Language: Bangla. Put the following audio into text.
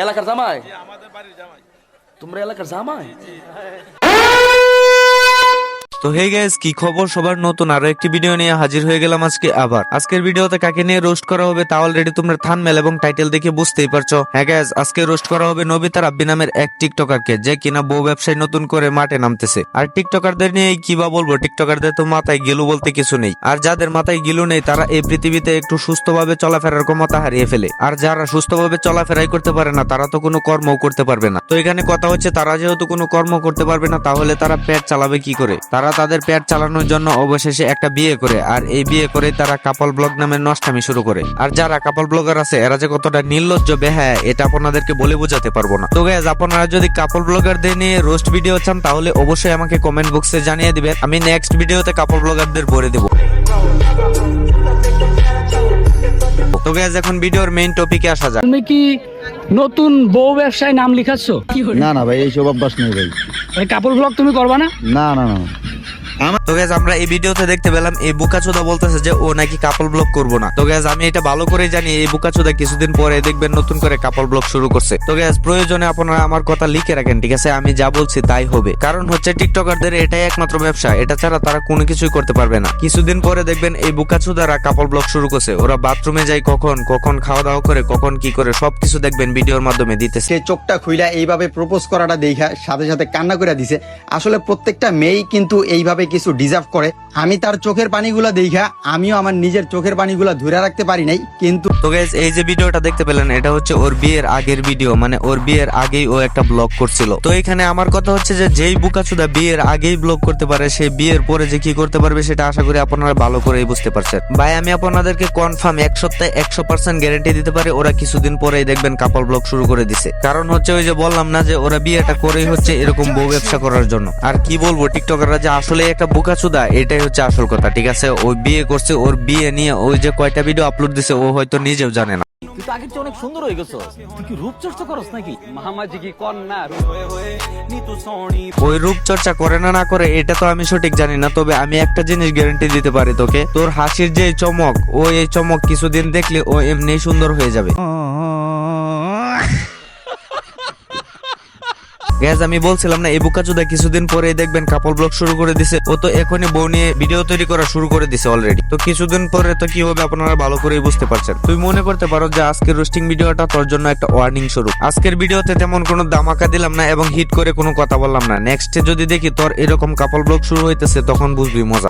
এলাকার জামাই? তোমরা এলাকার জামাই? তো হে গাইস, কি খবর সবার? নতুন আরো একটি ভিডিও নিয়ে হাজির হয়ে গেলাম আজকে আবার। আজকের ভিডিওতে কাকে নিয়ে রোস্ট করা হবে তা অলরেডি তোমরা থাম্বনেল এবং টাইটেল দেখে বুঝতেই পারছো। হ্যাঁ গাইস, আজকে রোস্ট করা হবে নবিতা রাব্বি নামের এক টিকটকারকে, যে কিনা বউ ব্যবসায় নতুন করে মাঠে নামতেছে। আর টিকটকারদের নিয়ে কি বা বলবো, টিকটকারদের তো মাথায় গিলু বলতে কিছু নেই। আর যাদের মাথায় গিলু নেই তারা এই পৃথিবীতে একটু সুস্থভাবে চলাফেরার ক্ষমতা হারিয়ে ফেলে। আর যারা সুস্থভাবে চলাফেরাই করতে পারে না তারা তো কোনো কর্মও করতে পারবে না। তো এখানে কথা হচ্ছে, তারা যেহেতু কোনো কর্ম করতে পারবে না তাহলে তারা পেট চালাবে কি করে? তারা তাদের পেট চালানোর জন্য অবশেষে একটা বিয়ে করে, আর এই বিয়ে করে তারা কাপল ব্লগ নামের নষ্টামি শুরু করে। আর যারা কাপল ব্লগার আছে এরা যে কতটা নির্লজ্জ বেহায়া এটা আপনাদেরকে বলে বোঝাতে পারবো না। তো গাইস, আপনারা যদি কাপল ব্লগারদের নিয়ে রোস্ট ভিডিও চান তাহলে অবশ্যই আমাকে কমেন্ট বক্সে জানিয়ে দিবেন। আমি নেক্সট ভিডিওতে কাপল ব্লগারদের ভরে দেব। তো গাইস, এখন ভিডিওর মেইন টপিকে আসা যাক। তুমি কি নতুন বউ ব্যবসায় নাম লিখাচ্ছ? না না ভাই, এইসব অভ্যাস নেই ভাই। কাপড় ব্লগ তুমি করবা না? না না না। তো গাইস, আমরা এই ভিডিওতে দেখতে পেলাম এই বুকাচোদা বলতেছে যে ও নাকি কাপল ব্লগ করবো না। তো গাইস, আমি এটা ভালো করে জানি এই বুকাচোদা কিছুদিন পরে দেখবেন নতুন করে কাপল ব্লগ শুরু করছে। তো গাইস, প্রয়োজনে আপনারা আমার কথা লিখে রাখেন, ঠিক আছে? আমি যা বলছি তাই হবে, কারণ হচ্ছে টিকটকারদের এটাই একমাত্র ব্যবসা, এটা ছাড়া তারা কোনো কিছুই করতে পারবে না। কিছুদিন পরে দেখবেন এই বুকাচোদারা কাপল ব্লগ শুরু করছে। ওরা বাথরুমে যায় কখন, কখন খাওয়া দাওয়া করে, কখন কি করে সবকিছু দেখবেন ভিডিওর মাধ্যমে দিতেছে। সে চোখটা খুইলা এইভাবে প্রপোজ করাটা দেখা সাথে সাথে কান্না করে দিছে। আসলে প্রত্যেকটা মেয়েই কিন্তু এইভাবে কিছু ডিজার্ভ করে। আমি তার চোখের পানিগুলা দেখা আমিও আমার নিজের চোখের পানিগুলা ধরে রাখতে পারি নাই। কিন্তু তো গাইস, এই যে ভিডিওটা দেখতে পেলেন এটা হচ্ছে ওর বিয়ের আগের ভিডিও, মানে ওর বিয়ের আগেই ও একটা ব্লগ করছিল। তো এখানে আমার কথা হচ্ছে যে যেই বুকাচোদা বিয়ের আগেই ব্লগ করতে পারে সে বিয়ের পরে যে কি করতে পারবে সেটা আশা করি আপনারা ভালো করেই বুঝতে পারছেন। ভাই, আমি আপনাদেরকে কনফার্ম 1 সপ্তাহে 100% গ্যারান্টি দিতে পারি ওরা কিছুদিন পরেই দেখবেন কাপল ব্লগ শুরু করে দিছে। কারণ হচ্ছে ওই যে বললাম না যে ওরা বিয়েটা করেই হচ্ছে এরকম বউ ব্যবসা করার জন্য। আর কি বলবো, টিকটকাররা যে আসলে একটা বুকাচোদা এটাই হচ্ছে আসল কথা, ঠিক আছে? ওই বিয়ে করছে, ওর বিয়ে নিয়ে ওই যে কয়টা ভিডিও আপলোড দিছে ও হয়তো নিজেও জানে না। তুই তো আগের চেয়ে অনেক সুন্দর হয়ে গেছো। তুই কি রূপচর্চা করস নাকি? মামাজি কি কন্যা ওই রূপ চর্চা করে না না করে এটা তো আমি সঠিক জানি না, তবে আমি একটা জিনিস গ্যারান্টি দিতে পারি তোকে, তোর হাসির যে চমক, ও এই চমক কিছুদিন দেখলে ও এমনি সুন্দর হয়ে যাবে। গ্যাস, আমি বলছিলাম না এই বুকাচোদা কিছুদিন পরেই দেখবেন কাপল ব্লগ শুরু করে দিছে। ও তো এখনই বউ নিয়ে ভিডিও তৈরি করা শুরু করে দিছে অলরেডি। তো কিছুদিন পরে তো কি হবে আপনারা ভালো করেই বুঝতে পারছেন। তুই মনে করতে পারো যে আজকের রোস্টিং ভিডিওটা তোর জন্য একটা ওয়ার্নিং স্বরূপ। আজকের ভিডিওতে তেমন কোনো ধামাকা দিলাম না এবং হিট করে কোনো কথা বললাম না। নেক্সটে যদি দেখি তোর এরকম কাপল ব্লগ শুরু হইতেছে তখন বুঝবি মজা।